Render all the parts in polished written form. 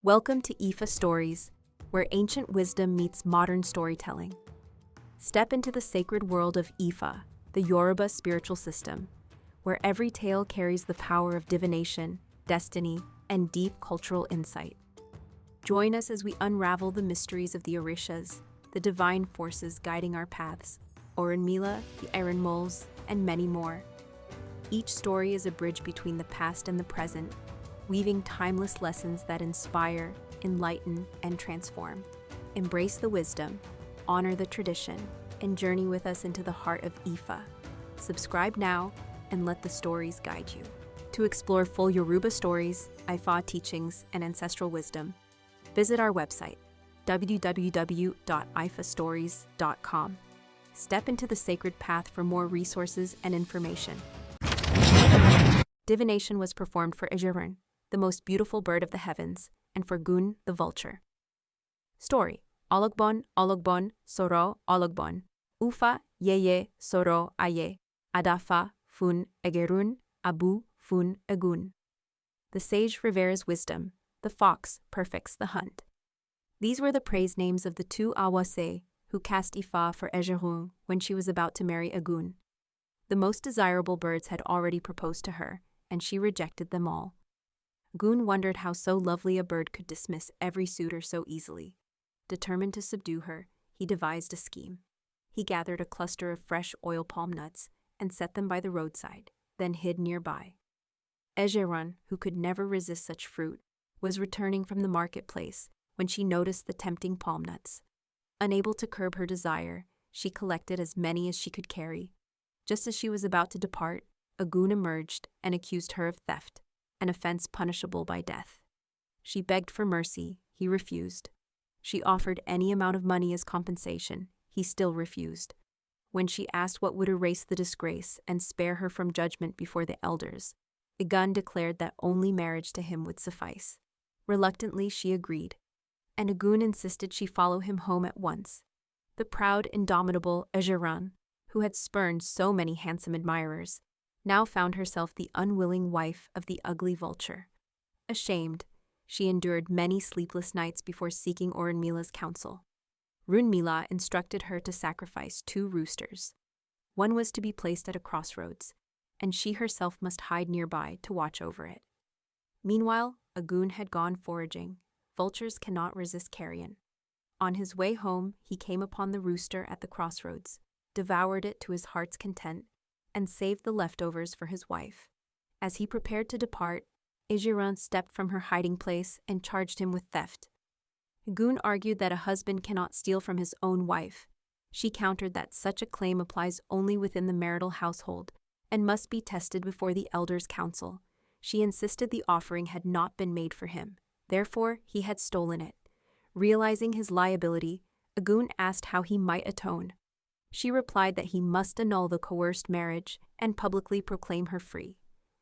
Welcome to IFAStories, where ancient wisdom meets modern storytelling. Step into the sacred world of Ifa, the Yoruba spiritual system, where every tale carries the power of divination, destiny, and deep cultural insight. Join us as we unravel the mysteries of the Orishas, the divine forces guiding our paths, Orunmila, the Erin moles, and many more. Each story is a bridge between the past and the present, weaving timeless lessons that inspire, enlighten, and transform. Embrace the wisdom, honor the tradition, and journey with us into the heart of Ifa. Subscribe now and let the stories guide you. To explore full Yoruba stories, Ifa teachings, and ancestral wisdom, visit our website, www.ifastories.com. Step into the sacred path for more resources and information. Divination was performed for gérùn, the most beautiful bird of the heavens, and for Ìgún, the vulture. Story: Ologbon, soro, ologbon. Ufa, yeye, soro, aye. Adafa, fun, gérùn, abu, fun, Ìgún. The sage reveres wisdom, the fox perfects the hunt. These were the praise names of the two Awase who cast Ifa for gérùn when she was about to marry Ìgún. The most desirable birds had already proposed to her, and she rejected them all. Ìgún wondered how so lovely a bird could dismiss every suitor so easily. Determined to subdue her, he devised a scheme. He gathered a cluster of fresh oil palm nuts and set them by the roadside, then hid nearby. Gérùn, who could never resist such fruit, was returning from the marketplace when she noticed the tempting palm nuts. Unable to curb her desire, she collected as many as she could carry. Just as she was about to depart, Ìgún emerged and accused her of theft, an offense punishable by death. She begged for mercy, he refused. She offered any amount of money as compensation, he still refused. When she asked what would erase the disgrace and spare her from judgment before the elders, Ìgún declared that only marriage to him would suffice. Reluctantly, she agreed, and Ìgún insisted she follow him home at once. The proud, indomitable gérùn, who had spurned so many handsome admirers, now found herself the unwilling wife of the ugly vulture. Ashamed, she endured many sleepless nights before seeking Orunmila's counsel. Runmila instructed her to sacrifice 2 roosters. One was to be placed at a crossroads, and she herself must hide nearby to watch over it. Meanwhile, Ìgún had gone foraging. Vultures cannot resist carrion. On his way home, he came upon the rooster at the crossroads, devoured it to his heart's content, and saved the leftovers for his wife. As he prepared to depart, gérùn stepped from her hiding place and charged him with theft. Ìgún argued that a husband cannot steal from his own wife. She countered that such a claim applies only within the marital household and must be tested before the elders' council. She insisted the offering had not been made for him. Therefore, he had stolen it. Realizing his liability, Ìgún asked how he might atone. She replied that he must annul the coerced marriage and publicly proclaim her free.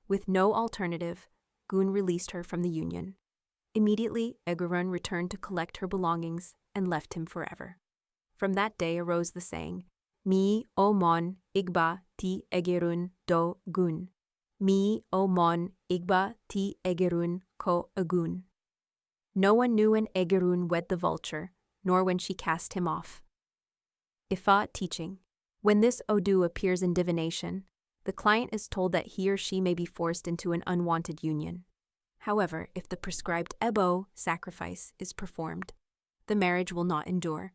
With no alternative, Ìgún released her from the union. Immediately, gérùn returned to collect her belongings and left him forever. From that day arose the saying, Meyi o mon igba ti gérùn do Ìgún. Meyi o mon igba ti gérùn ko Ìgún. No one knew when gérùn wed the vulture, nor when she cast him off. Ifa teaching. When this Odù appears in divination, the client is told that he or she may be forced into an unwanted union. However, if the prescribed ebo sacrifice is performed, the marriage will not endure.